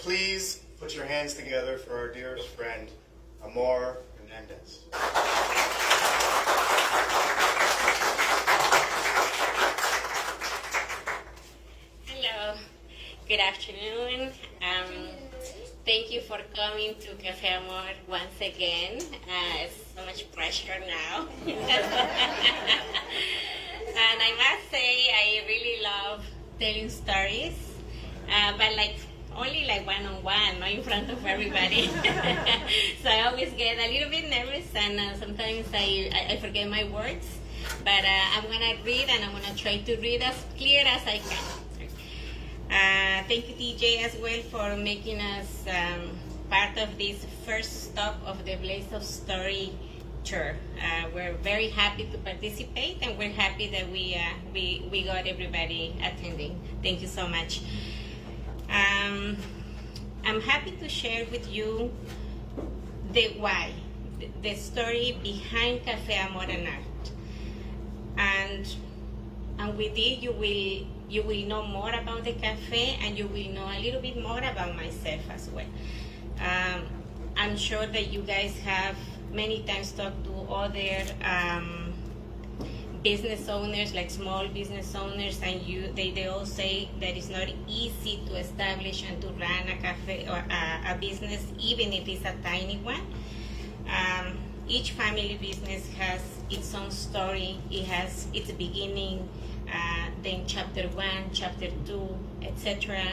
please put your hands together for our dearest friend, Amor Hernandez. Hello, good afternoon. Thank you for coming to Café Amor once again. It's so much pressure now. And I must say, I really love telling stories, but only one-on-one, not in front of everybody. So I always get a little bit nervous, and sometimes I forget my words. But I'm gonna read, and I'm gonna try to read as clear as I can. Thank you, DJ, as well, for making us part of this first stop of the Blaze of Story tour. We're very happy to participate, and we're happy that we got everybody attending. Thank you so much. I'm happy to share with you the why, the story behind Café Amor and Art. And with it, you will know more about the cafe, and you will know a little bit more about myself as well. I'm sure that you guys have many times talked to other business owners, like small business owners, and they all say that it's not easy to establish and to run a cafe or a business, even if it's a tiny one. Each family business has its own story. It has its beginning, then chapter 1, chapter 2, etc.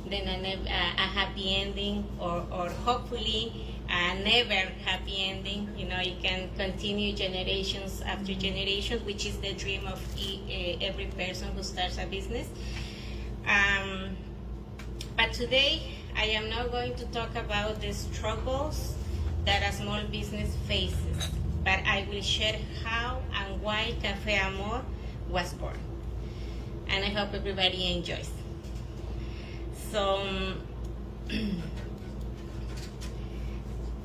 Then a happy ending, or hopefully a never happy ending. You know, you can continue generations after generations, which is the dream of every person who starts a business. But today, I am not going to talk about the struggles that a small business faces, but I will share how and why Café Amor was born. And I hope everybody enjoys. So,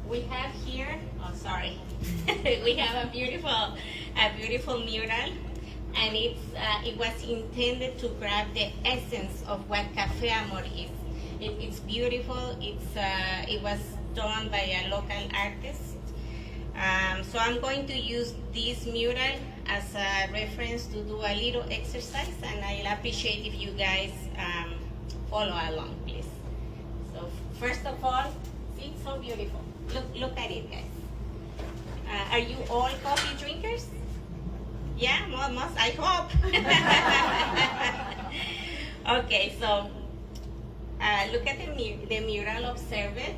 we have here, we have a beautiful mural, and it was intended to grab the essence of what Café Amor is. It's beautiful. It was done by a local artist. So I'm going to use this mural as a reference to do a little exercise, and I'll appreciate if you guys follow along, please. So first of all, see, it's so beautiful. Look at it, guys. Are you all coffee drinkers? Yeah, most, I hope. Okay, so look at the mural, observe it.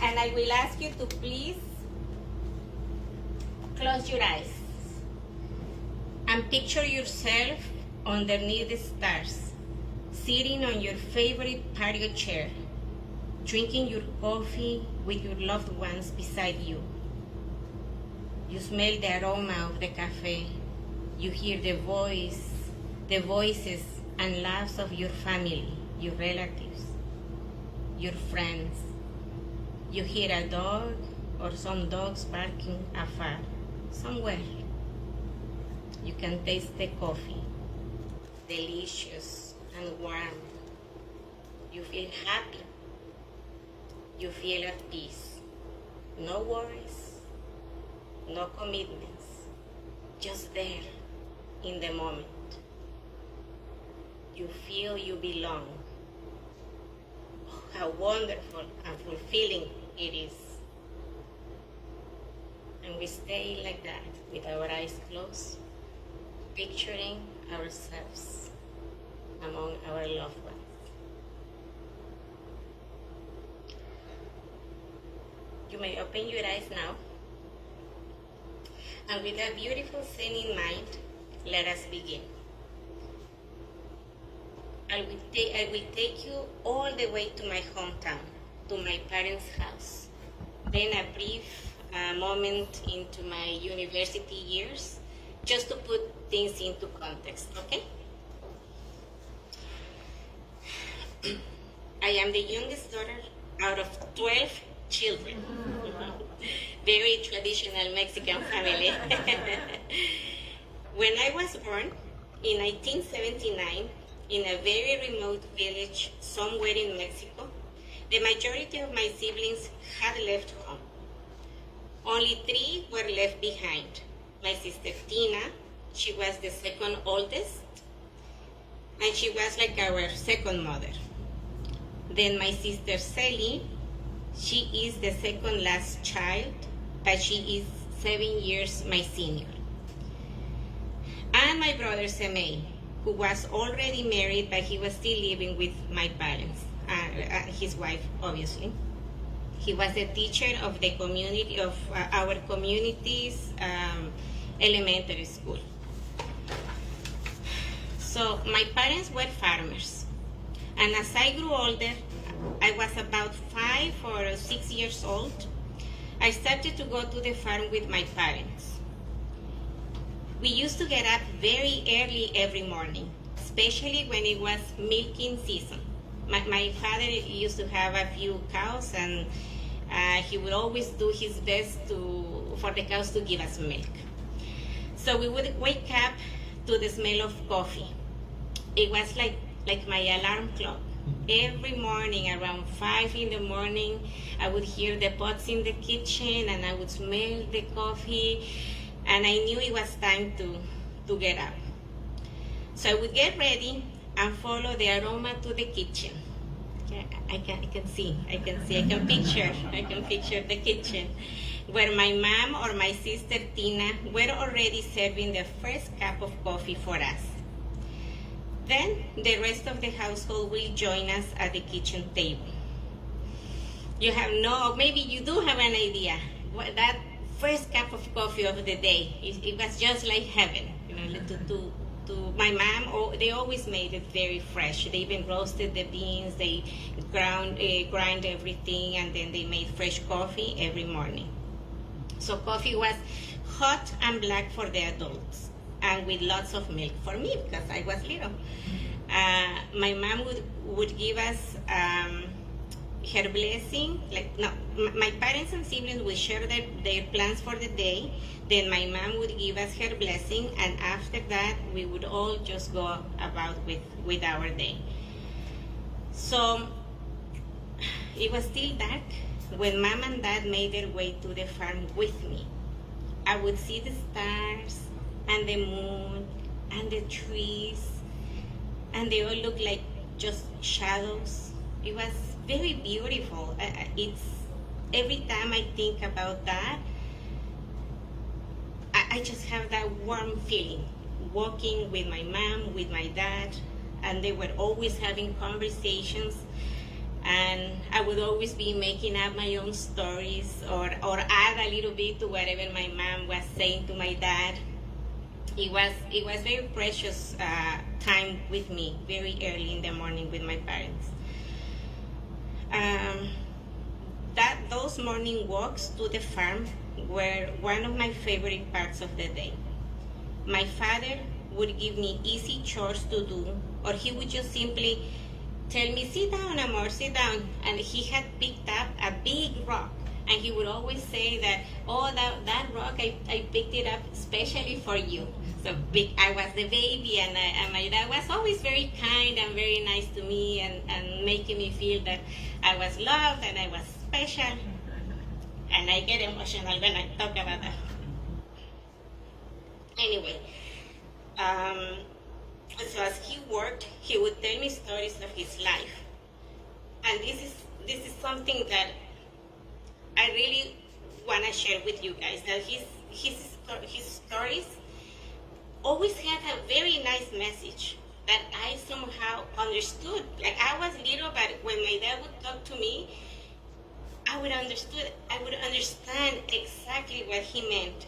And I will ask you to please close your eyes and picture yourself underneath the stars, sitting on your favorite patio chair, drinking your coffee with your loved ones beside you. You smell the aroma of the cafe. You hear the voices and laughs of your family, your relatives, your friends. You hear a dog or some dogs barking afar, somewhere. You can taste the coffee, delicious and warm. You feel happy. You feel at peace. No worries, no commitments, just there in the moment. You feel you belong. Oh, how wonderful and fulfilling it is. And we stay like that with our eyes closed, picturing ourselves among our loved ones. You may open your eyes now. And with that beautiful scene in mind, let us begin. I will take you all the way to my hometown, to my parents' house. Then a brief moment into my university years, just to put things into context, okay? I am the youngest daughter out of 12 children. Very traditional Mexican family. When I was born in 1979, in a very remote village somewhere in Mexico. The majority of my siblings had left home. Only 3 were left behind. My sister Tina, she was the second oldest, and she was like our second mother. Then my sister Sally, she is the second last child, but she is 7 years my senior. And my brother Semei, who was already married, but he was still living with my parents, his wife, obviously. He was a teacher of the community, of our community's elementary school. So my parents were farmers. And as I grew older, I was about 5 or 6 years old, I started to go to the farm with my parents. We used to get up very early every morning, especially when it was milking season. My father used to have a few cows, and he would always do his best for the cows to give us milk. So we would wake up to the smell of coffee. It was like my alarm clock. Every morning around 5 in the morning, I would hear the pots in the kitchen and I would smell the coffee, and I knew it was time to get up. So I would get ready and follow the aroma to the kitchen. I can picture the kitchen where my mom or my sister Tina were already serving the first cup of coffee for us. Then the rest of the household will join us at the kitchen table. Maybe you do have an idea. That first cup of coffee of the day, it was just like heaven. To my mom, they always made it very fresh. They even roasted the beans, they grind everything, and then they made fresh coffee every morning. So coffee was hot and black for the adults, and with lots of milk for me because I was little. My mom would give us her blessing. My parents and siblings would share their plans for the day. Then my mom would give us her blessing, and after that we would all just go about with our day. So it was still dark when mom and dad made their way to the farm with me. I would see the stars and the moon and the trees, and they all looked like just shadows. It was very beautiful. Every time I think about that, I just have that warm feeling, walking with my mom, with my dad, and they were always having conversations, and I would always be making up my own stories or add a little bit to whatever my mom was saying to my dad. It was very precious time with me, very early in the morning with my parents. Those morning walks to the farm were one of my favorite parts of the day. My father would give me easy chores to do, or he would just simply tell me, "Sit down, Amor, sit down." And he had picked up a big rock, and he would always say that, "Oh, that rock, I picked it up especially for you." So I was the baby, and my dad was always very kind and very nice to me, and making me feel that I was loved and I was special. And I get emotional when I talk about that. Anyway, so as he worked, he would tell me stories of his life. And this is something that I really want to share with you guys, that his stories always had a very nice message that I somehow understood. Like, I was little, but when my dad would talk to me, I would understand exactly what he meant.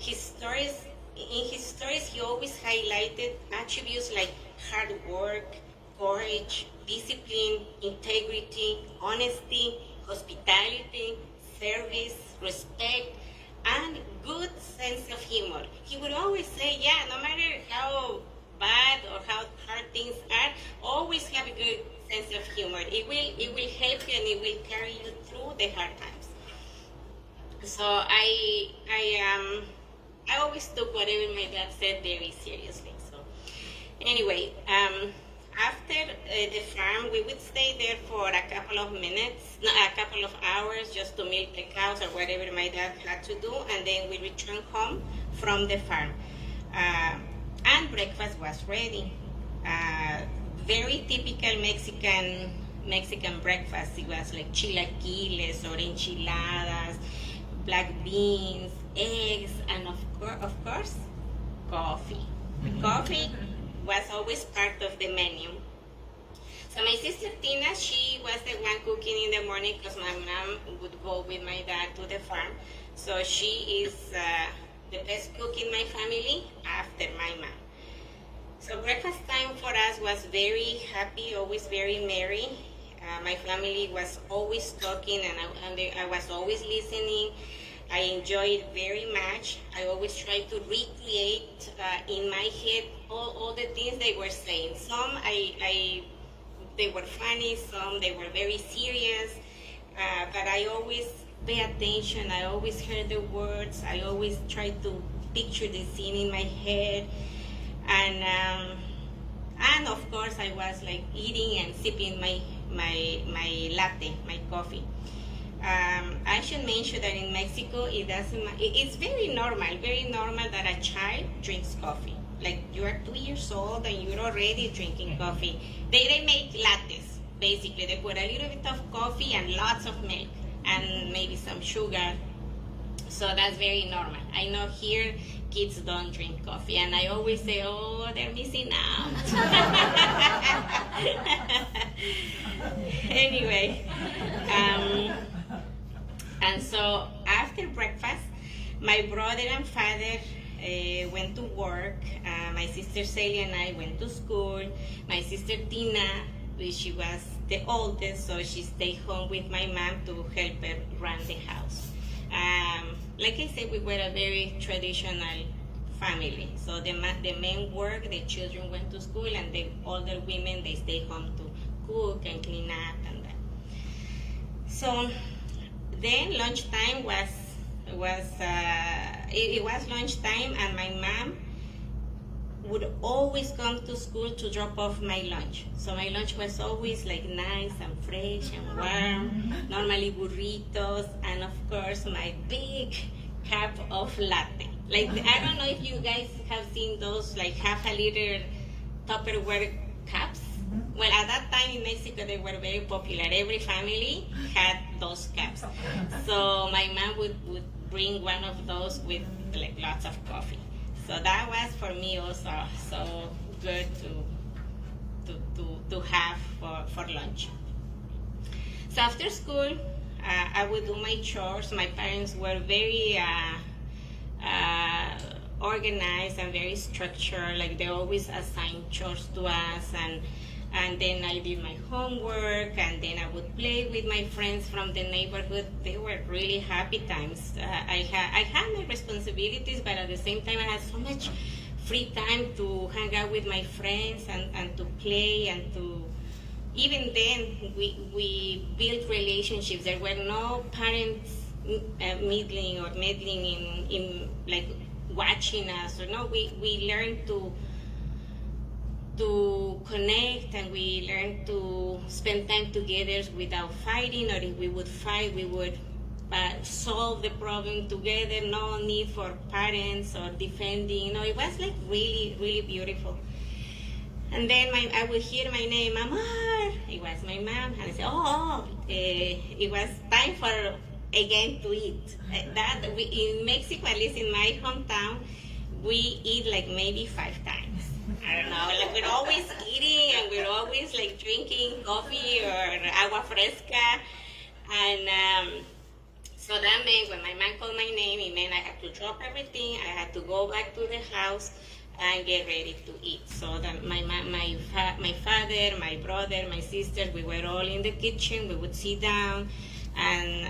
In his stories, he always highlighted attributes like hard work, courage, discipline, integrity, honesty, hospitality, service, respect, and good sense of humor. He would always say, yeah, no matter how bad or how hard things are, always have a good sense of humor. It will help you and it will carry you through the hard times. So I always took whatever my dad said very seriously. So anyway, After the farm, we would stay there for a couple of minutes, no, a couple of hours, just to milk the cows or whatever my dad had to do, and then we returned home from the farm. Uh, and breakfast was ready. Very typical Mexican breakfast. It was like chilaquiles or enchiladas, black beans, eggs, and of course, coffee. Coffee was always part of the menu. So my sister Tina, she was the one cooking in the morning because my mom would go with my dad to the farm. So she is the best cook in my family after my mom. So breakfast time for us was very happy, always very merry. My family was always talking and I was always listening. I enjoyed it very much. I always tried to recreate in my head all the things they were saying. Some they were funny, some they were very serious, but I always pay attention. I always heard the words. I always tried to picture the scene in my head, and of course I was like eating and sipping my latte, my coffee. I should mention that in Mexico, it's very normal that a child drinks coffee. Like you are 2 years old and you're already drinking coffee. They make lattes, basically. They put a little bit of coffee and lots of milk and maybe some sugar. So that's very normal. I know here kids don't drink coffee and I always say, oh, they're missing out. Anyway, and so after breakfast, my brother and father went to work. My sister Celia and I went to school. My sister Tina, she was the oldest, so she stayed home with my mom to help her run the house. Like I said, we were a very traditional family. So the men worked, the children went to school, and the older women, they stayed home to cook and clean up and that. So then lunchtime was lunchtime, and my mom would always come to school to drop off my lunch. So my lunch was always like nice and fresh and warm, normally burritos, and of course my big cup of latte. Like, I don't know if you guys have seen those like half a liter Tupperware cups. Well, at that time in Mexico, they were very popular. Every family had those cups. So my mom would bring one of those with like lots of coffee. So that was for me also so good to have for lunch. So after school, I would do my chores. My parents were very organized and very structured. Like they always assigned chores to us, and then I did my homework, and then I would play with my friends from the neighborhood. They were really happy times. I had my responsibilities, but at the same time I had so much free time to hang out with my friends and to play and to... Even then, we built relationships. There were no parents meddling in like watching us. Or no, we learned to connect, and we learned to spend time together without fighting, or if we would fight, we would solve the problem together. No need for parents or defending. It was like really, really beautiful. And then I would hear my name, Amor. It was my mom, and I said, it was time for again to eat. In Mexico, at least in my hometown, we eat like maybe 5 times. I don't know, like we're always eating and we're always like drinking coffee or agua fresca. And so that meant when my mom called my name, it meant I had to drop everything. I had to go back to the house and get ready to eat. So that my father, my brother, my sister, we were all in the kitchen. We would sit down and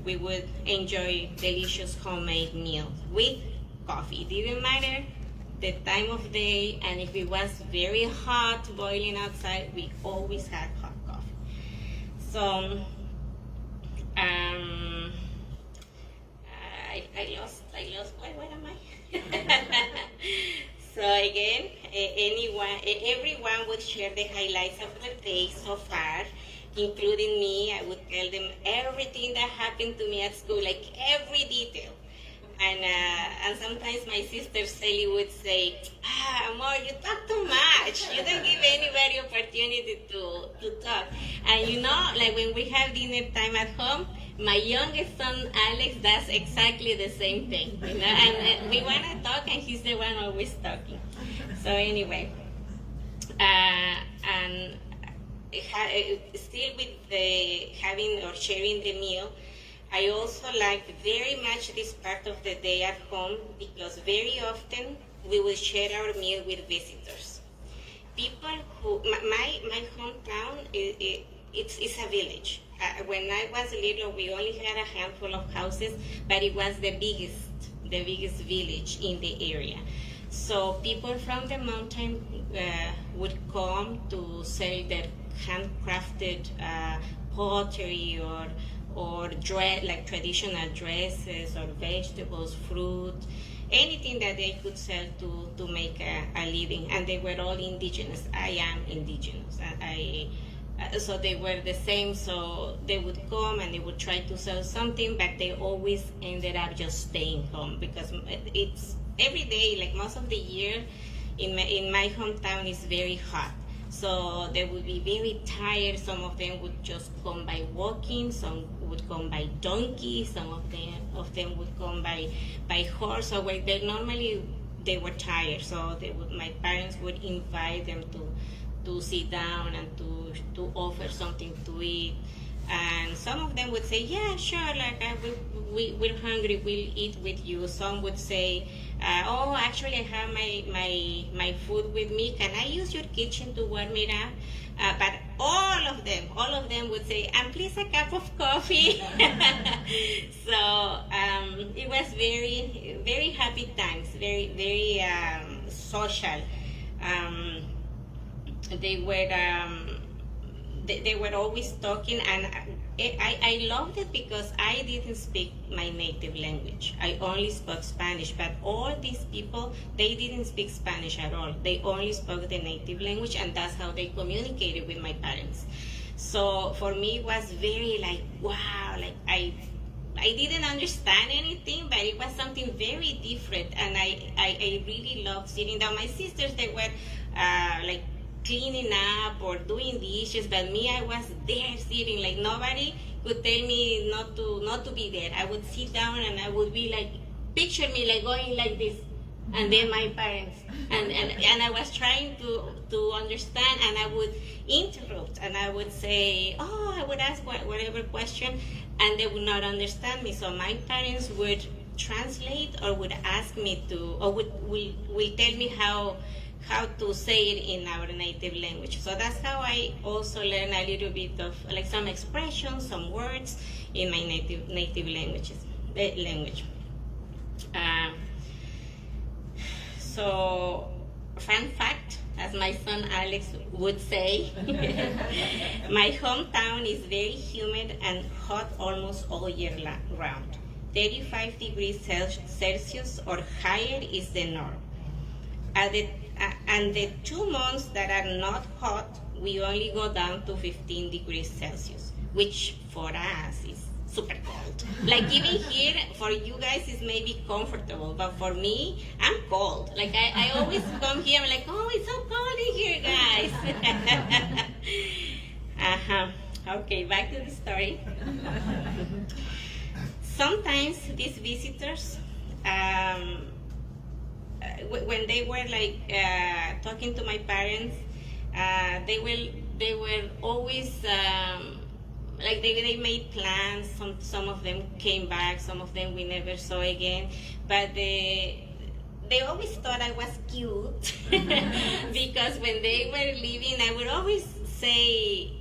we would enjoy delicious homemade meals with coffee. It didn't matter the time of day, and if it was very hot, boiling outside, we always had hot coffee. So I lost, where am I? So again, everyone would share the highlights of the day so far, including me. I would tell them everything that happened to me at school, like every detail. And sometimes my sister Sally would say, Amor, you talk too much. You don't give anybody opportunity to talk. And like when we have dinner time at home, my youngest son Alex does exactly the same thing. And we want to talk, and he's the one always talking. So anyway, and still with the having or sharing the meal, I also like very much this part of the day at home because very often we will share our meal with visitors. People who, my hometown, it's a village. When I was little, we only had a handful of houses, but it was the biggest village in the area. So people from the mountain would come to sell their handcrafted pottery or dress, like traditional dresses or vegetables, fruit, anything that they could sell to make a living. And they were all indigenous. I am indigenous. So they were the same. So they would come and they would try to sell something, but they always ended up just staying home because it's every day, like most of the year in my hometown is very hot. So they would be very tired. Some of them would just come by walking. Some would come by donkey. Some of them would come by horse. So where they were tired. So my parents would invite them to sit down and to offer something to eat. And some of them would say, yeah, sure, like we're hungry, we'll eat with you. Some would say, oh, actually I have my food with me. Can I use your kitchen to warm it up? But all of them would say, and please a cup of coffee. So it was very, very happy times, very, very social. They were always talking, and I loved it because I didn't speak my native language. I only spoke Spanish, but all these people, they didn't speak Spanish at all. They only spoke the native language, and that's how they communicated with my parents. So for me, it was very like, wow, like I didn't understand anything, but it was something very different, and I really loved sitting down. My sisters, they were like cleaning up or doing dishes, but me, I was there sitting, like nobody could tell me not to be there. I would sit down and I would be like, picture me like going like this, and then my parents, and I was trying to understand, and I would interrupt, and I would say, oh, I would ask whatever question, and they would not understand me. So my parents would translate or would ask me to, or will tell me how to say it in our native language. So that's how I also learn a little bit of like some expressions, some words in my native language. So fun fact, as my son Alex would say, my hometown is very humid and hot almost all year round. 35 degrees Celsius or higher is the norm. And the 2 months that are not hot, we only go down to 15 degrees Celsius, which for us is super cold. Like even here, for you guys, is maybe comfortable, but for me, I'm cold. Like I always come here, I'm like, oh, it's so cold in here, guys. Okay, back to the story. Sometimes these visitors, when they were like talking to my parents, they were always like they made plans. Some of them came back, some of them we never saw again, but they always thought I was cute because when they were leaving, I would always say,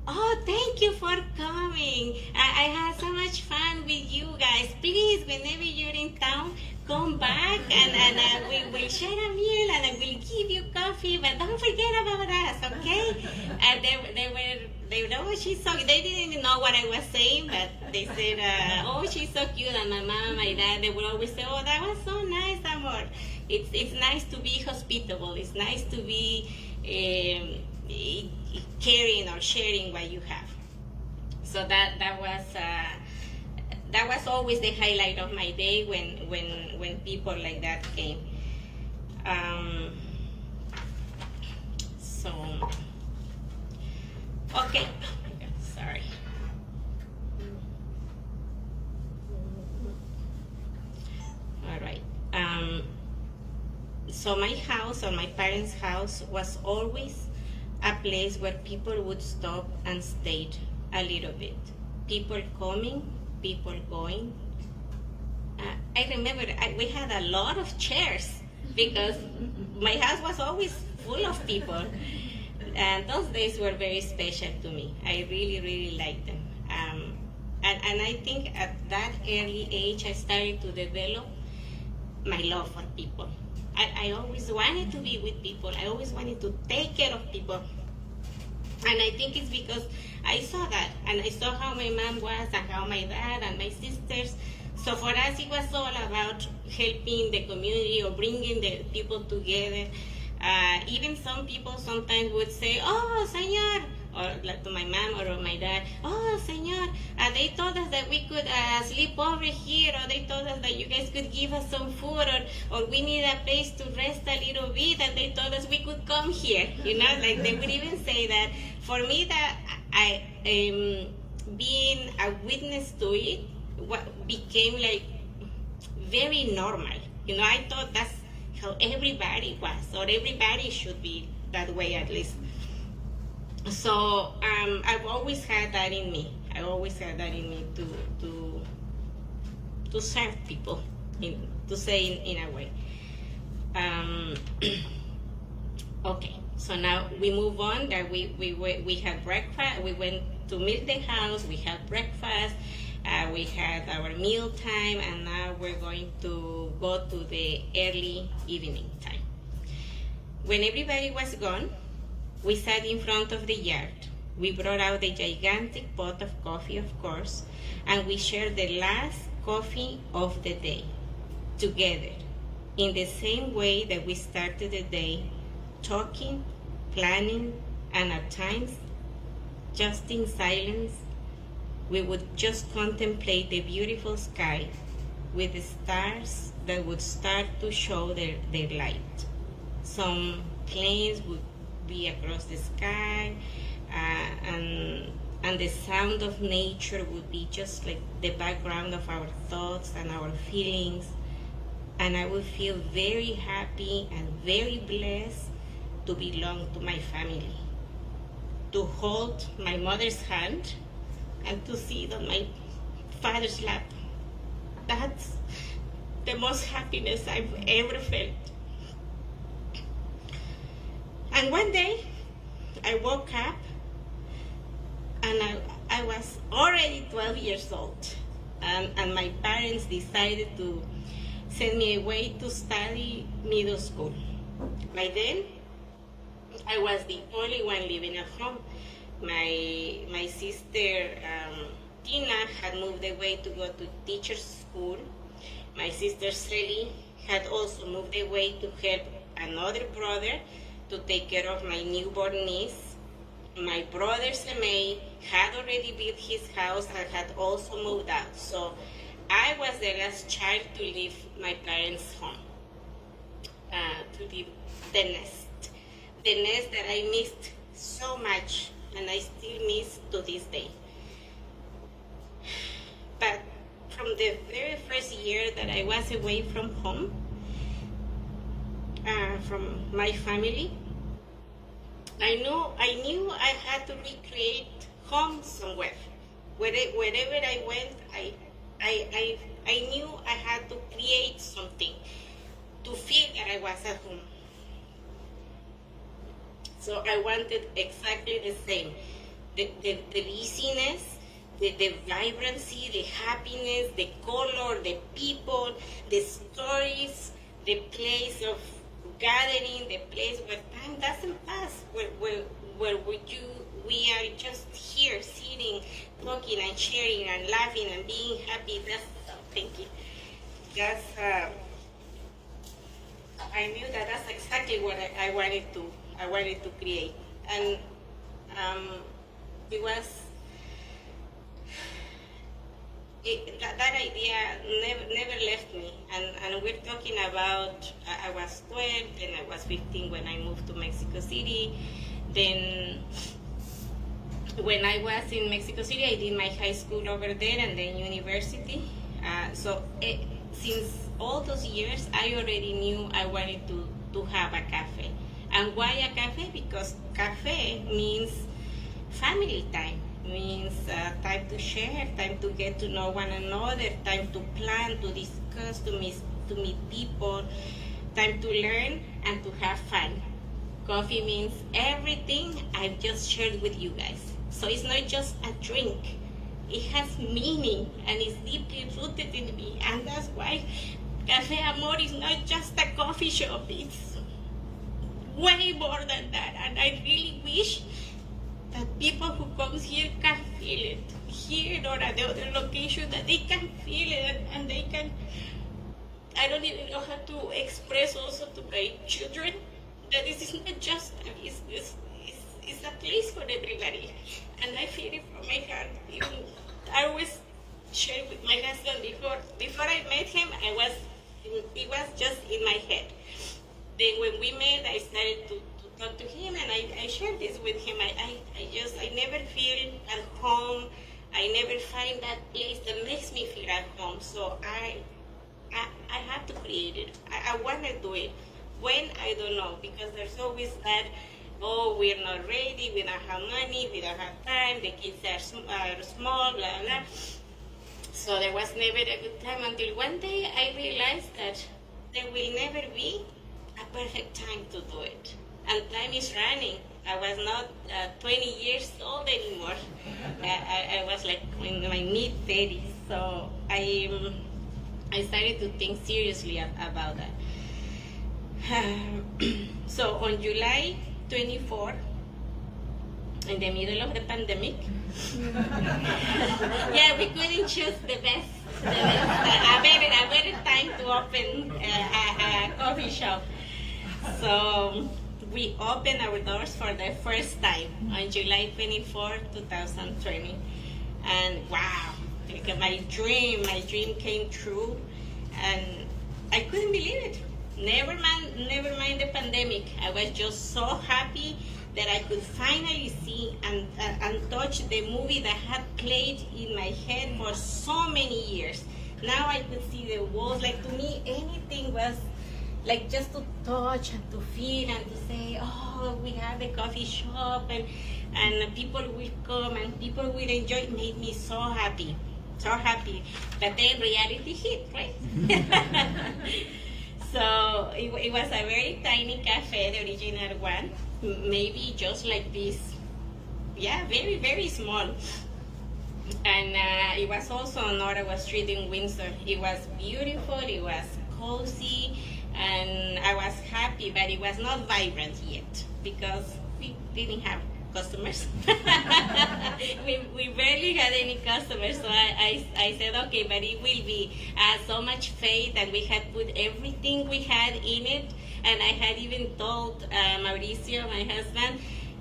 oh, thank you for coming. I had so much fun with you guys. Please, whenever you're in town, come back and we will share a meal and I will give you coffee, but don't forget about us, okay? And they were, oh, she's so, they didn't even know what I was saying, but they said, oh, she's so cute. And my mom and my dad, they would always say, oh, that was so nice, Amor. it's nice to be hospitable. It's nice to be caring or sharing what you have. So that was always the highlight of my day when people like that came. So okay, sorry. All right. So my house, or my parents' house, was always a place where people would stop and stay a little bit. People coming, people going. I remember we had a lot of chairs because my house was always full of people. And those days were very special to me. I really, really liked them. And I think at that early age, I started to develop my love for people. I always wanted to be with people. I always wanted to take care of people. And I think it's because I saw that, and I saw how my mom was, and how my dad and my sisters. So for us, it was all about helping the community or bringing the people together. Even some people sometimes would say, "Oh, señor," or like to my mom or my dad, "Oh, señor, they told us that we could sleep over here, or they told us that you guys could give us some food, or we need a place to rest a little bit, and they told us we could come here." You know, like they would even say that. For me, that I being a witness to it, what became like very normal. You know, I thought that's how everybody was, or everybody should be that way at least. So I've always had that in me. I always had that in me to serve people, to say in a way. Okay, so now we move on. That we had breakfast. We went to meet the house. We had breakfast. We had our meal time, and now we're going to go to the early evening time. When everybody was gone, we sat in front of the yard. We brought out a gigantic pot of coffee, of course, and we shared the last coffee of the day together in the same way that we started the day, talking, planning, and at times, just in silence, we would just contemplate the beautiful sky with the stars that would start to show their light. Some planes would be across the sky, and the sound of nature would be just like the background of our thoughts and our feelings. And I would feel very happy and very blessed to belong to my family, to hold my mother's hand and to sit on my father's lap. That's the most happiness I've ever felt. And one day, I woke up and I was already 12 years old. And my parents decided to send me away to study middle school. By then, I was the only one living at home. My sister Tina had moved away to go to teacher's school. My sister Sally had also moved away to help another brother to take care of my newborn niece. My brother Semei had already built his house and had also moved out. So I was the last child to leave my parents' home, to leave the nest that I missed so much, and I still miss to this day. But from the very first year that I was away from home, from my family, I knew I had to recreate home somewhere. Wherever I went, I knew I had to create something to feel that I was at home. So I wanted exactly the same. The busyness, the vibrancy, the happiness, the color, the people, the stories, the place of gathering, the place where time doesn't pass, where we are just here sitting, talking and sharing and laughing and being happy. That's thank you. I knew that that's exactly what I wanted to create, and it was that idea never left me. And we're talking about I was 12, then I was 15 when I moved to Mexico City. Then when I was in Mexico City, I did my high school over there and then university. Since all those years, I already knew I wanted to have a cafe. And why a cafe? Because cafe means family time, means time to share, time to get to know one another, time to plan, to discuss, to meet people, time to learn and to have fun. Coffee means everything I've just shared with you guys. So it's not just a drink. It has meaning and it's deeply rooted in me. And that's why Café Amor is not just a coffee shop. It's way more than that. And I really wish that people who comes here can feel it. Here or at the other location, that they can feel it and they can... I don't even know how to express also to my children that this is not just a business. It's a place for everybody. And I feel it from my heart. Even I always share with my husband before I met him, it was just in my head. Then when we met, I started to talk to him, and I shared this with him. I never feel at home. I never find that place that makes me feel at home. So I have to create it. I want to do it. When, I don't know, because there's always that, oh, we're not ready, we don't have money, we don't have time, the kids are small, blah, blah. So there was never a good time until one day I realized that there will never be a perfect time to do it. And time is running. I was not 20 years old anymore. I was like in my mid-30s. So I started to think seriously about that. So on July 24, in the middle of the pandemic, yeah, we couldn't choose a better time to open a coffee shop. So we opened our doors for the first time on July 24, 2020. And wow, my dream came true, and I couldn't believe it. Never mind the pandemic. I was just so happy that I could finally see and touch the movie that had played in my head for so many years. Now I could see the walls. Like, to me, anything was like just to touch and to feel and to say, oh, we have a coffee shop and people will come and people will enjoy. It made me so happy. But then reality hit, right? So it was a very tiny cafe, the original one, maybe just like this. Yeah, very, very small. And it was also on Ottawa Street in Windsor. It was beautiful, it was cozy, and I was happy, but it was not vibrant yet because we didn't have customers. we barely had any customers, so I said, okay, but it will be. So much faith, and we had put everything we had in it, and I had even told Mauricio, my husband,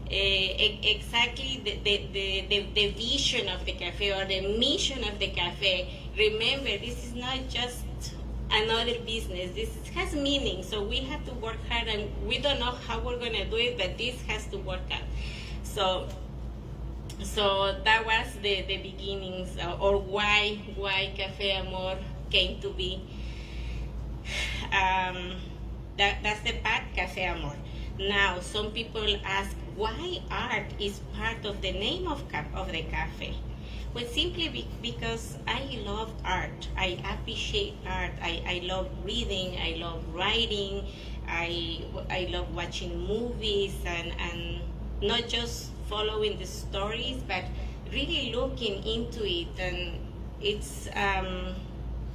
exactly the vision of the cafe or the mission of the cafe. Remember, this is not just another business. This has meaning, so we have to work hard, and we don't know how we're going to do it, but this has to work out. So that was the beginnings, or why Café Amor came to be. That's the path, Café Amor. Now, some people ask why art is part of the name of the cafe. Well, simply because I love art. I appreciate art. I love reading. I love writing. I love watching movies and not just following the stories, but really looking into it. And it's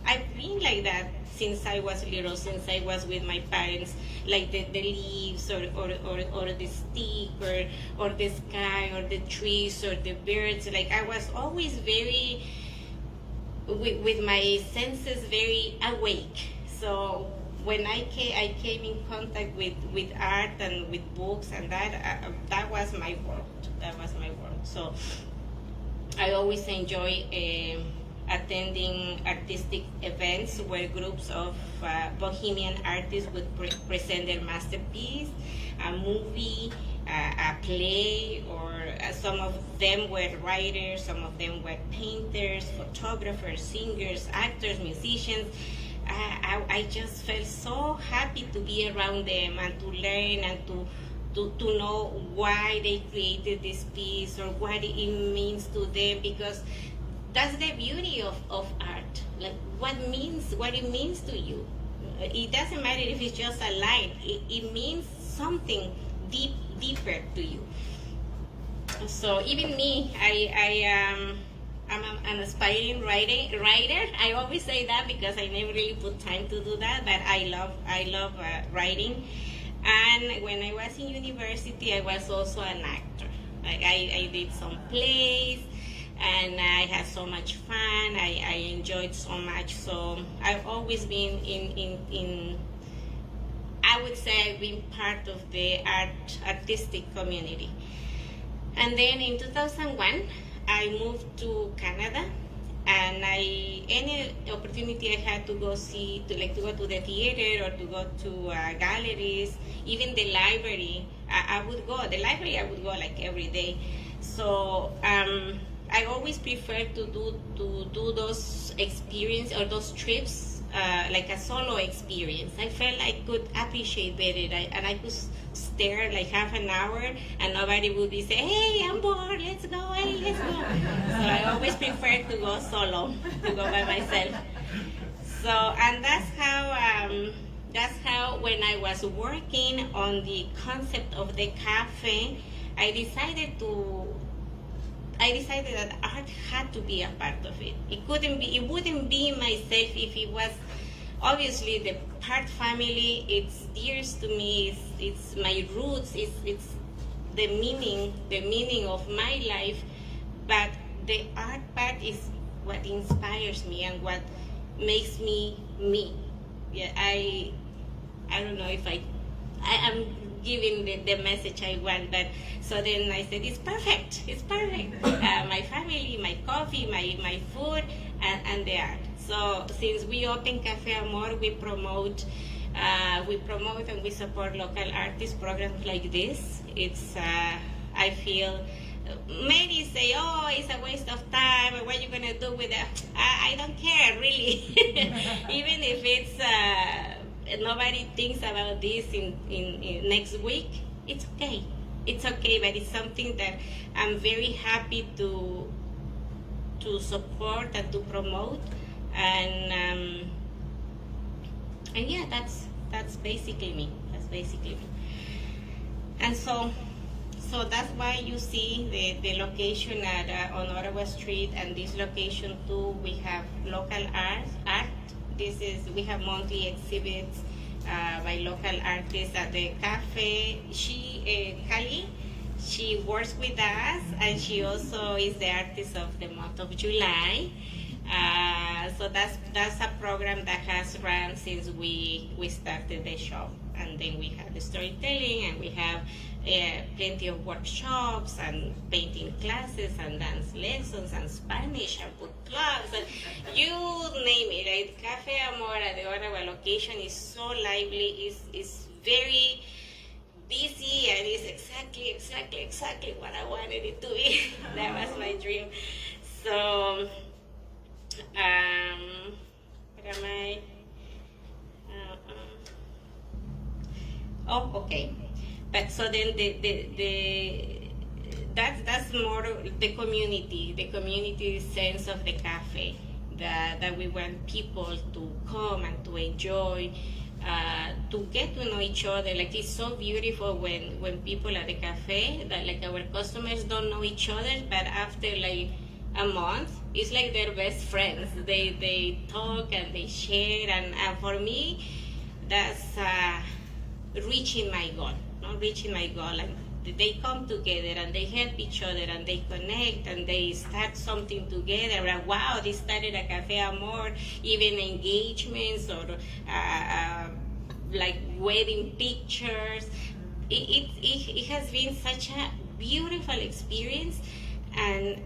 I've been like that since I was little, since I was with my parents, like the leaves or the stick or the sky or the trees or the birds. Like, I was always very with my senses very awake. So when I came in contact with art and with books, and that was my world. That was my world. So I always enjoy attending artistic events where groups of bohemian artists would present their masterpiece, a movie, a play, or some of them were writers, some of them were painters, photographers, singers, actors, musicians. I just felt so happy to be around them and to learn and to know why they created this piece or what it means to them, because that's the beauty of art. Like what it means to you. It doesn't matter if it's just a line. It means something deeper to you. So even me, I'm an aspiring writer. I always say that because I never really put time to do that, but I love writing. And when I was in university, I was also an actor. Like I did some plays, and I had so much fun. I enjoyed so much. So I've always been in I would say I've been part of the artistic community. And then in 2001, I moved to Canada, and any opportunity I had to go to the theater or to go to galleries, even the library, I would go. The library I would go like every day. So I always prefer to do those experience or those trips like a solo experience. I felt I could appreciate better, and I could stare like half an hour and nobody would be saying, "Hey, I'm bored, let's go, hey, let's go." So I always prefer to go solo, to go by myself. So, and that's how when I was working on the concept of the cafe, I decided that art had to be a part of it. It wouldn't be myself if it was. Obviously, the part family, it's dear to me. It's my roots. It's the meaning of my life. But the art part is what inspires me and what makes me me. Yeah, I don't know if I am giving the message I want, but so then I said it's perfect. My family, my coffee, my food, and the art. So since we opened Café Amor, we promote and we support local artists. Programs like this. It's I feel many say, "Oh, it's a waste of time. What are you gonna do with that?" I don't care really. Even if it's nobody thinks about this in next week, it's okay. It's okay, but it's something that I'm very happy to support and to promote. And yeah, that's basically me. And so that's why you see the location on Ottawa Street, and this location too. We have local art. We have monthly exhibits by local artists at the cafe. Kali, she works with us, and she also is the artist of the month of July. So that's a program that has run since we started the shop, and then we have the storytelling, and we have plenty of workshops and painting classes and dance lessons and Spanish and book clubs, and you name it. Right? Café Amor at the Ottawa location is so lively. Is very busy, and it's exactly what I wanted it to be. That was my dream. So. What am I? Oh, okay. But so then that's more the community sense of the cafe, that we want people to come and to enjoy, to get to know each other. Like it's so beautiful when people at the cafe, that like our customers don't know each other, but after like a month, it's like they're best friends. They talk and they share, and for me, that's reaching my goal. And they come together and they help each other and they connect and they start something together. And wow, they started a Café Amor, even engagements or like wedding pictures. It has been such a beautiful experience, and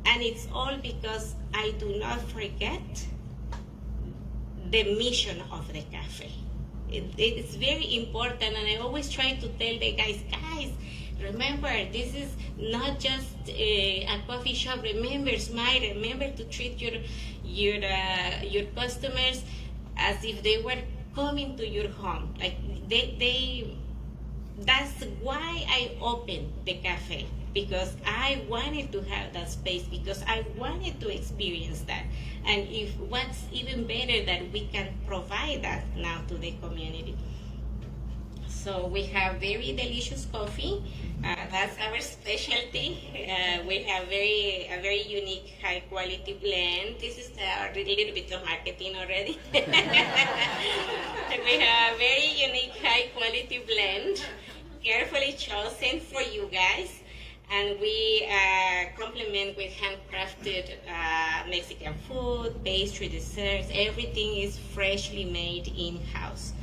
it's all because I do not forget the mission of the cafe. It's very important, and I always try to tell the guys, remember, this is not just a coffee shop. Remember, smile. Remember to treat your customers as if they were coming to your home. Like that's why I opened the cafe, because I wanted to have that space, because I wanted to experience that. And if what's even better that we can provide that now to the community. So we have very delicious coffee. That's our specialty. We have a very unique, high quality blend. This is a little bit of marketing already. We have a very unique, high quality blend, carefully chosen for you guys. And we complement with handcrafted Mexican food, pastry, desserts. Everything is freshly made in-house.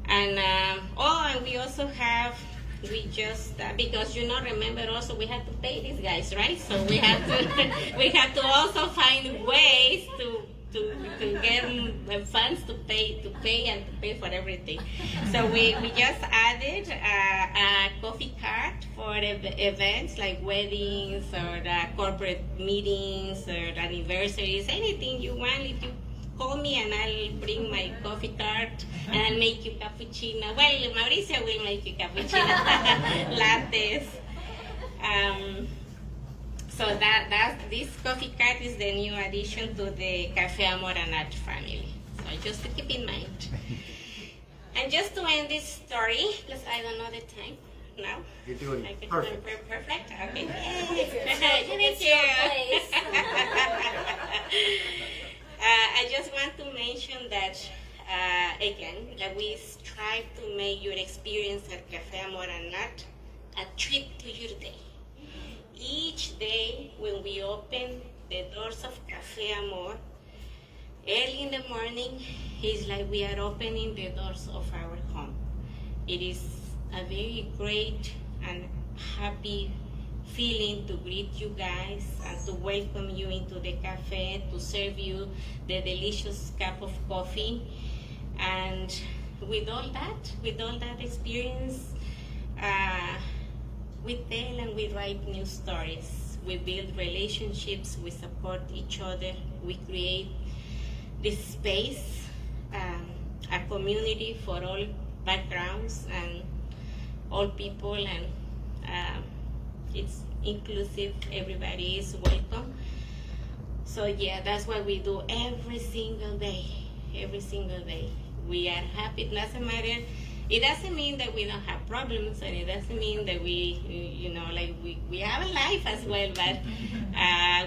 And and we also have, because remember also we had to pay these guys, right? So we had to also find ways to get funds to pay for everything. So we just added a coffee cart for events like weddings or corporate meetings or anniversaries, anything you want. If you call me and I'll bring my coffee cart and I'll make you cappuccino. Well, Mauricio will make you cappuccino, lattes. So this coffee cart is the new addition to the Café Amor and Art family. So just to keep in mind. And just to end this story, because I don't know the time now. You're doing perfect. perfect. Okay. It's your place. I just want to mention that, again, that we strive to make your experience at Café Amor and Art a treat to your day. Each day when we open the doors of Café Amor, early in the morning, it's like we are opening the doors of our home. It is a very great and happy feeling to greet you guys and to welcome you into the cafe, to serve you the delicious cup of coffee. And with all that experience, we tell and we write new stories. We build relationships, we support each other, we create this space, a community for all backgrounds and all people, and it's inclusive, everybody is welcome. So yeah, that's what we do every single day. We are happy. It doesn't mean that we don't have problems, and it doesn't mean that we have a life as well, but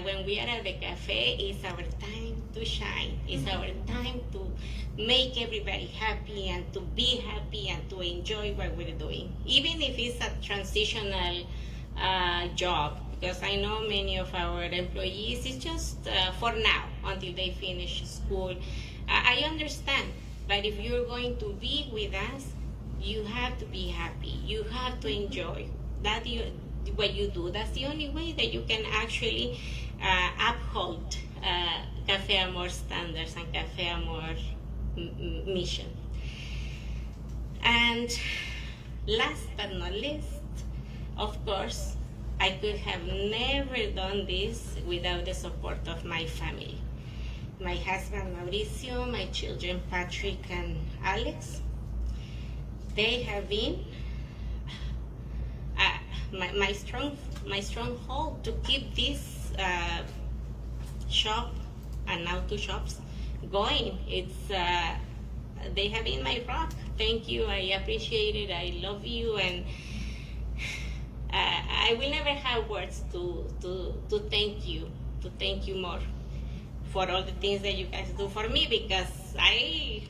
when we are at the cafe, it's our time to shine. It's our time to make everybody happy and to be happy and to enjoy what we're doing, even if it's a transitional job, because I know many of our employees, it's just for now until they finish school. I understand, but if you're going to be with us, you have to be happy. You have to enjoy what you do. That's the only way that you can actually uphold Café Amor standards and Café Amor mission. And last but not least, of course, I could have never done this without the support of my family. My husband Mauricio, my children Patrick and Alex. They have been my stronghold to keep this shop and now 2 shops going. It's they have been my rock. Thank you. I appreciate it. I love you, and I will never have words to thank you more for all the things that you guys do for me, because I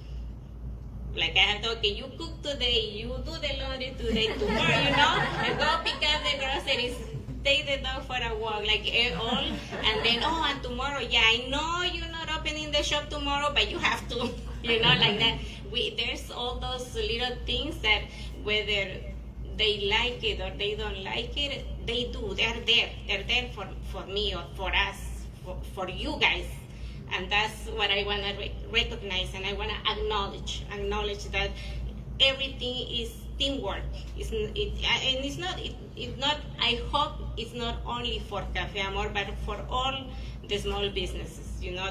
have to, okay, you cook today, you do the laundry today, tomorrow, and go pick up the groceries, take the dog for a walk, all, and then, and tomorrow, yeah, I know you're not opening the shop tomorrow, but you have to, like that. there's all those little things that whether they like it or they don't like it, they do. They're there. They're there for me or for us, for you guys. And that's what I want to recognize, and I want to acknowledge that everything is teamwork. It's not. I hope it's not only for Café Amor, but for all the small businesses. You know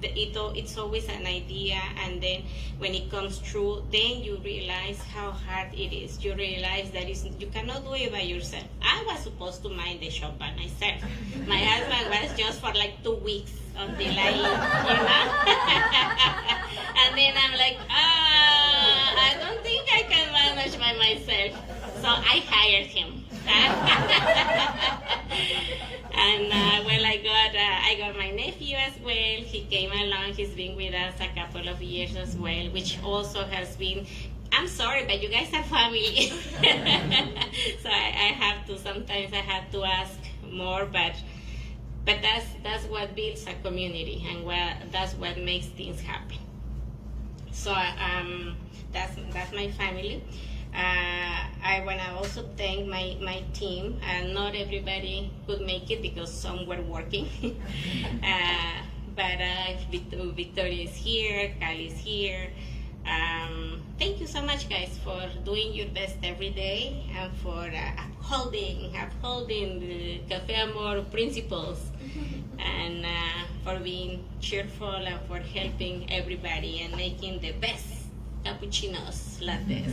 it's always an idea, and then when it comes true, then you realize how hard it is. You realize that you cannot do it by yourself. I was supposed to mind the shop by myself. My husband was just for like 2 weeks until and then I'm like, I don't think I can manage by myself. So I hired him. And I got my nephew as well. He came along. He's been with us a couple of years as well, which also has been. I'm sorry, but you guys are family. So sometimes I have to ask more, but that's what builds a community, and that's what makes things happen. So that's my family. I want to also thank my team, and not everybody could make it because some were working. But Victoria is here, Kali is here. Thank you so much, guys, for doing your best every day, and for upholding the Café Amor principles, and for being cheerful, and for helping everybody and making the best cappuccinos, lattes.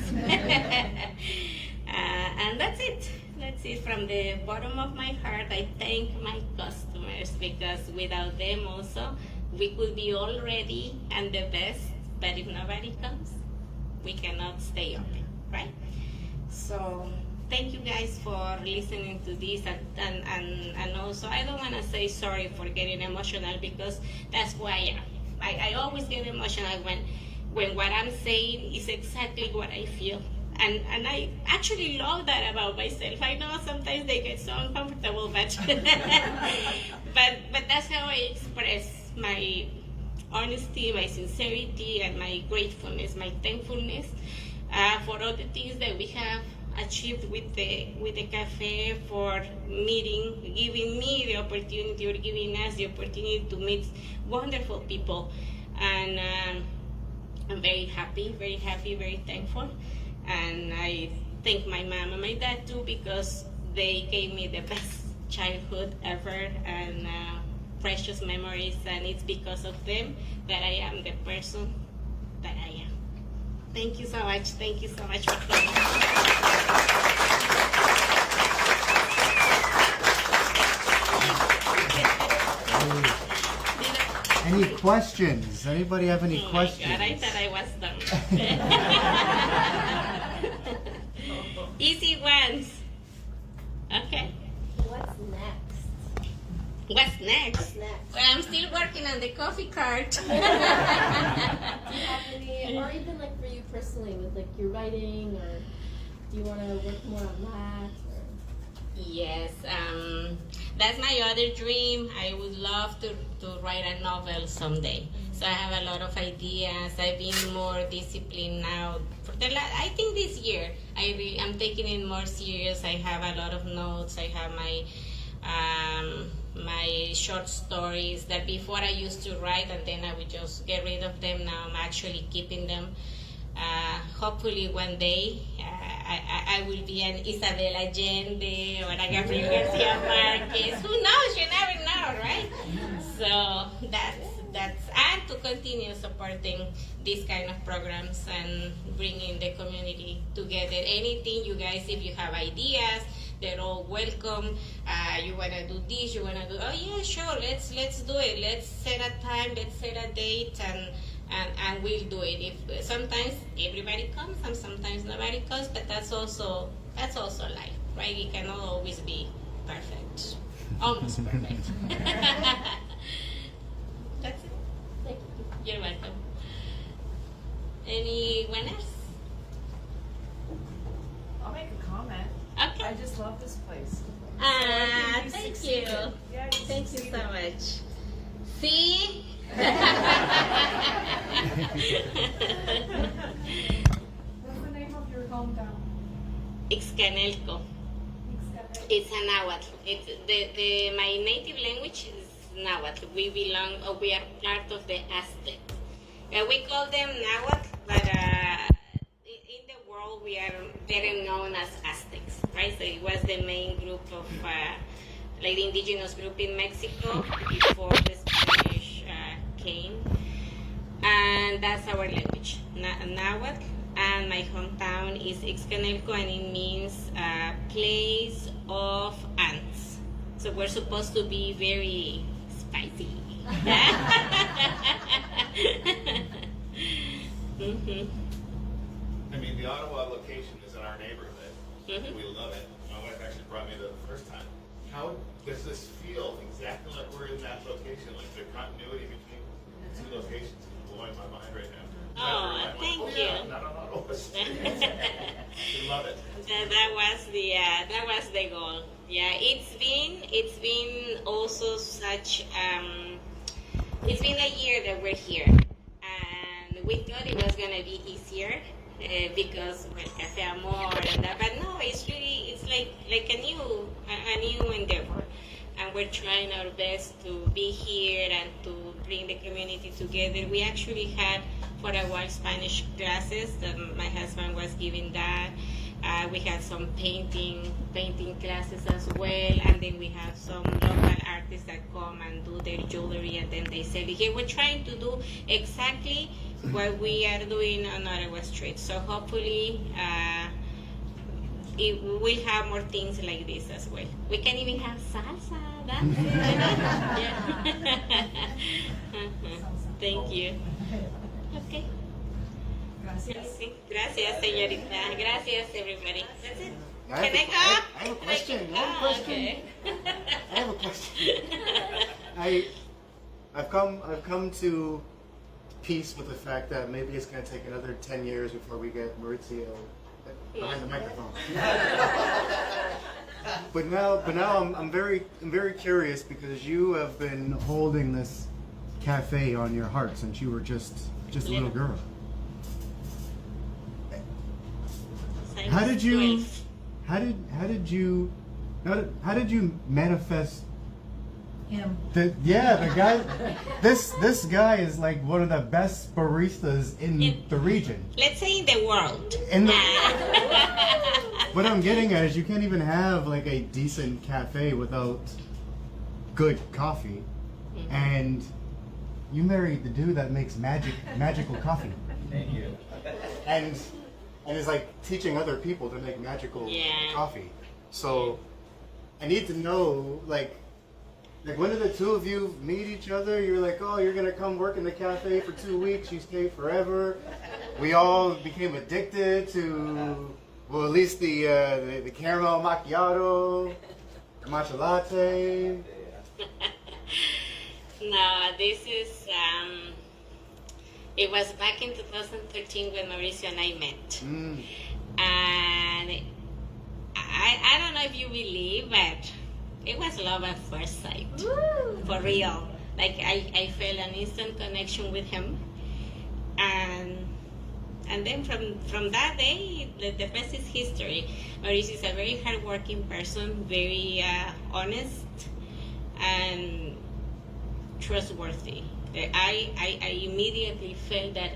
And that's it. That's it. From the bottom of my heart, I thank my customers, because without them also, we could be all ready and the best, but if nobody comes, we cannot stay open, right? So thank you guys for listening to this, and also I don't want to say sorry for getting emotional, because that's who I am. I always get emotional when what I'm saying is exactly what I feel. And I actually love that about myself. I know sometimes they get so uncomfortable, but but that's how I express my honesty, my sincerity, and my gratefulness, my thankfulness for all the things that we have achieved with the cafe, for giving me the opportunity, or giving us the opportunity to meet wonderful people. And I'm very happy, very thankful. And I thank my mom and my dad too, because they gave me the best childhood ever, and precious memories, and it's because of them that I am the person that I am. Thank you so much. Thank you so much for coming. Any questions? Anybody have any questions? God, I thought I was done. Easy ones. Okay. What's next? What's next? What's next? Well, I'm still working on the coffee cart. Do you have any, or even like for you personally, with like your writing, or do you want to work more on that? Or? Yes, that's my other dream. I would love to write a novel someday. So I have a lot of ideas. I've been more disciplined now. I think this year I'm taking it more serious. I have a lot of notes. I have my short stories that before I used to write, and then I would just get rid of them. Now I'm actually keeping them. Hopefully one day I will be an Isabel Allende or a Gabriel Garcia Marquez. Who knows? You never know, right? So that's and to continue supporting these kind of programs and bringing the community together. Anything, you guys, if you have ideas, they're all welcome. You wanna do this, you wanna do, oh yeah, sure, let's do it. Let's set a time, let's set a date, and we'll do it. If sometimes everybody comes and sometimes nobody comes, but that's also life, right? It cannot always be perfect, almost perfect. That's it. Thank you. You're welcome. Anyone else? I'll make a comment. Okay. I just love this place. Thank you. Yeah, Thank you so much. See? What's the name of your hometown? Ixcanelco. It's a Nahuatl. My native language is Nahuatl. We are part of the Aztec. We call them Nahuatl, but in the world we are better known as Aztecs, right? So it was the main group of, like the indigenous group in Mexico before the Spanish came. And that's our language, Nahuatl. And my hometown is Ixcanelco, and it means place of ants. So we're supposed to be very spicy. Mm-hmm. I mean, the Ottawa location is in our neighborhood. Mm-hmm. We love it. My wife actually brought me there the first time. How does this feel exactly like we're in that location? Like the continuity between the two locations is blowing my mind right now. Oh, thank you. Not on Ottawa Street. We love it. That was the goal. Yeah, it's been also such it's been a year that we're here, and we thought it was gonna be easier because with Café Amor and that, but no, it's like a new endeavor, and we're trying our best to be here and to bring the community together. We actually had for a while Spanish classes that my husband was giving that. We had some painting classes as well, and then we have some local artists that come and do their jewelry and then they sell it here. We're trying to do exactly what we are doing on Ottawa Street. So hopefully we'll have more things like this as well. We can even have salsa, dancing. Yeah. Thank you. Okay. Gracias, señorita. Gracias, everybody. That's it. Can I go? I have a question. Okay. I have a question. I've come to peace with the fact that maybe it's going to take another 10 years before we get Maurizio behind the microphone. But now I'm very curious because you have been holding this cafe on your heart since you were just a little girl. How did you manifest Him. the guy? This guy is like one of the best baristas in the region. Let's say in the world. What I'm getting at is you can't even have like a decent cafe without good coffee, and you married the dude that makes magical coffee. Thank you. And is like teaching other people to make magical Yeah. coffee. So I need to know like when did the two of you meet each other? You're like, oh, you're gonna come work in the cafe for 2 weeks. You stay forever. We all became addicted to, well, at least the caramel macchiato, the matcha latte. No, this is it was back in 2013 when Mauricio and I met. And I don't know if you believe, but it was love at first sight. Woo! For real. Like I felt an instant connection with him. And then from that day, the rest is history. Mauricio is a very hardworking person, very honest and trustworthy. I immediately felt that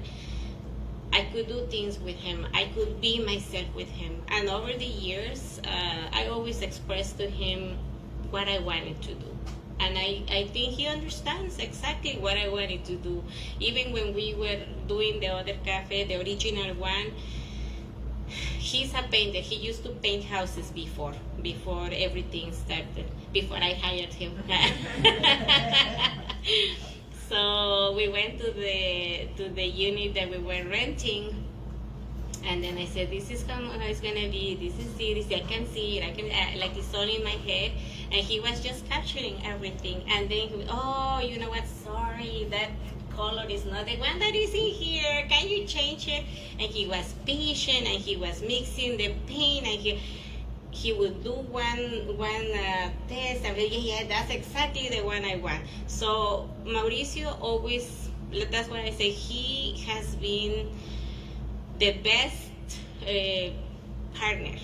I could do things with him. I could be myself with him. And over the years, I always expressed to him what I wanted to do. And I think he understands exactly what I wanted to do. Even when we were doing the other cafe, the original one, he's a painter. He used to paint houses before everything started, before I hired him. So we went to the unit that we were renting, and then I said, "This is how it's gonna be. This is it. I can see it. I can like it's all in my head." And he was just capturing everything. And then, oh, you know what? Sorry, that color is not the one that is in here. Can you change it? And he was patient, and he was mixing the paint, and he would do one test and yeah, that's exactly the one I want. So Mauricio always that's why I say he has been the best partner,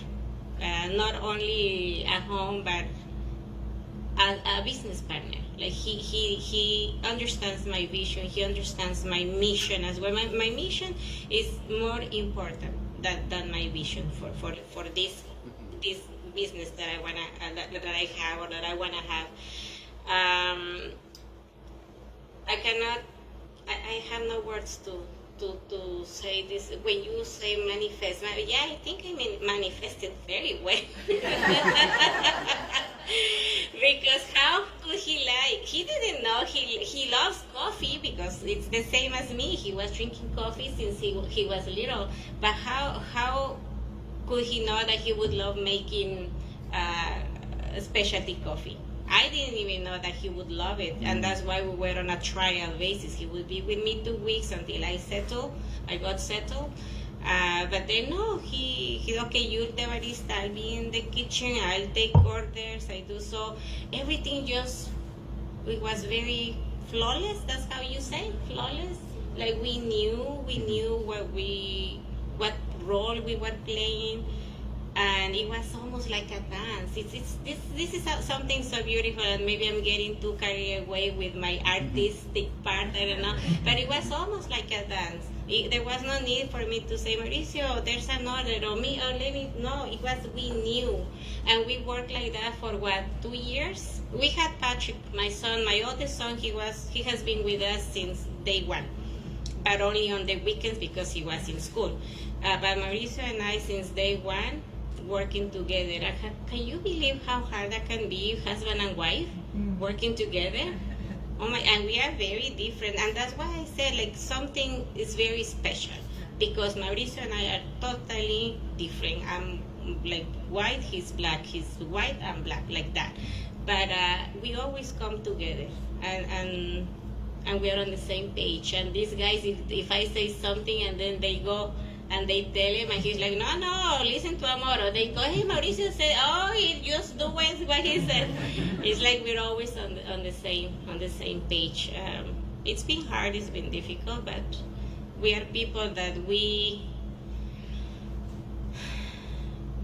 not only at home but a business partner. Like he understands my vision. He understands my mission as well. My mission is more important than my vision for this business that I wanna that I have or that I wanna have. I have no words to say this. When you say manifest, yeah, I think I manifested very well. Because how could he like? He didn't know he loves coffee because it's the same as me. He was drinking coffee since he was little. But how could he know that he would love making specialty coffee? I didn't even know that he would love it, and that's why we were on a trial basis. He would be with me 2 weeks until I got settled. But then no, he okay, you're the barista, I'll be in the kitchen, I'll take orders, I do so. Everything it was very flawless, that's how you say, flawless. Like we knew what role we were playing. And it was almost like a dance. This is something so beautiful, and maybe I'm getting too carried away with my artistic part, I don't know. But it was almost like a dance. There was no need for me to say, Mauricio, there's an order, or me, or let me. No, it was, we knew. And we worked like that for 2 years? We had Patrick, my son, my oldest son, he has been with us since day one, but only on the weekends because he was in school. But Mauricio and I, since day one, working together. Can you believe how hard that can be, husband and wife, working together? Oh my! And we are very different, and that's why I said like something is very special, because Mauricio and I are totally different. I'm like white, he's black. He's white, I'm black, like that. But we always come together, and we are on the same page. And these guys, if I say something and then they go and they tell him, and he's like, no, listen to Amor. Or they go, hey, Mauricio said, oh, he just do what he said. It's like we're always on the same page. It's been hard, it's been difficult, but we are people that we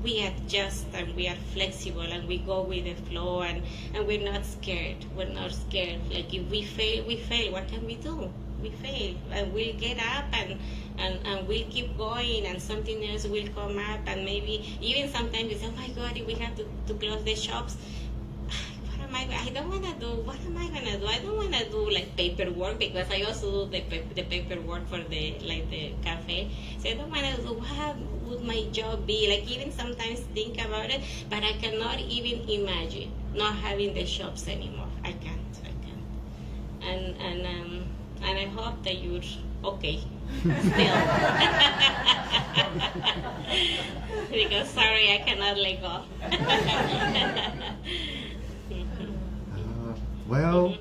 adjust, and we are flexible, and we go with the flow, and we're not scared. We're not scared. Like if we fail, we fail. What can we do? We fail, and we'll get up, and we'll keep going, and something else will come up, and maybe even sometimes we say, oh my God, if we have to close the shops, I don't want to do, what am I going to do? I don't want to do like paperwork, because I also do the paperwork for the cafe. So I don't want to do, what would my job be? Like even sometimes think about it, but I cannot even imagine not having the shops anymore. I can't. And I hope that you're okay still. Because sorry, I cannot let go. Well,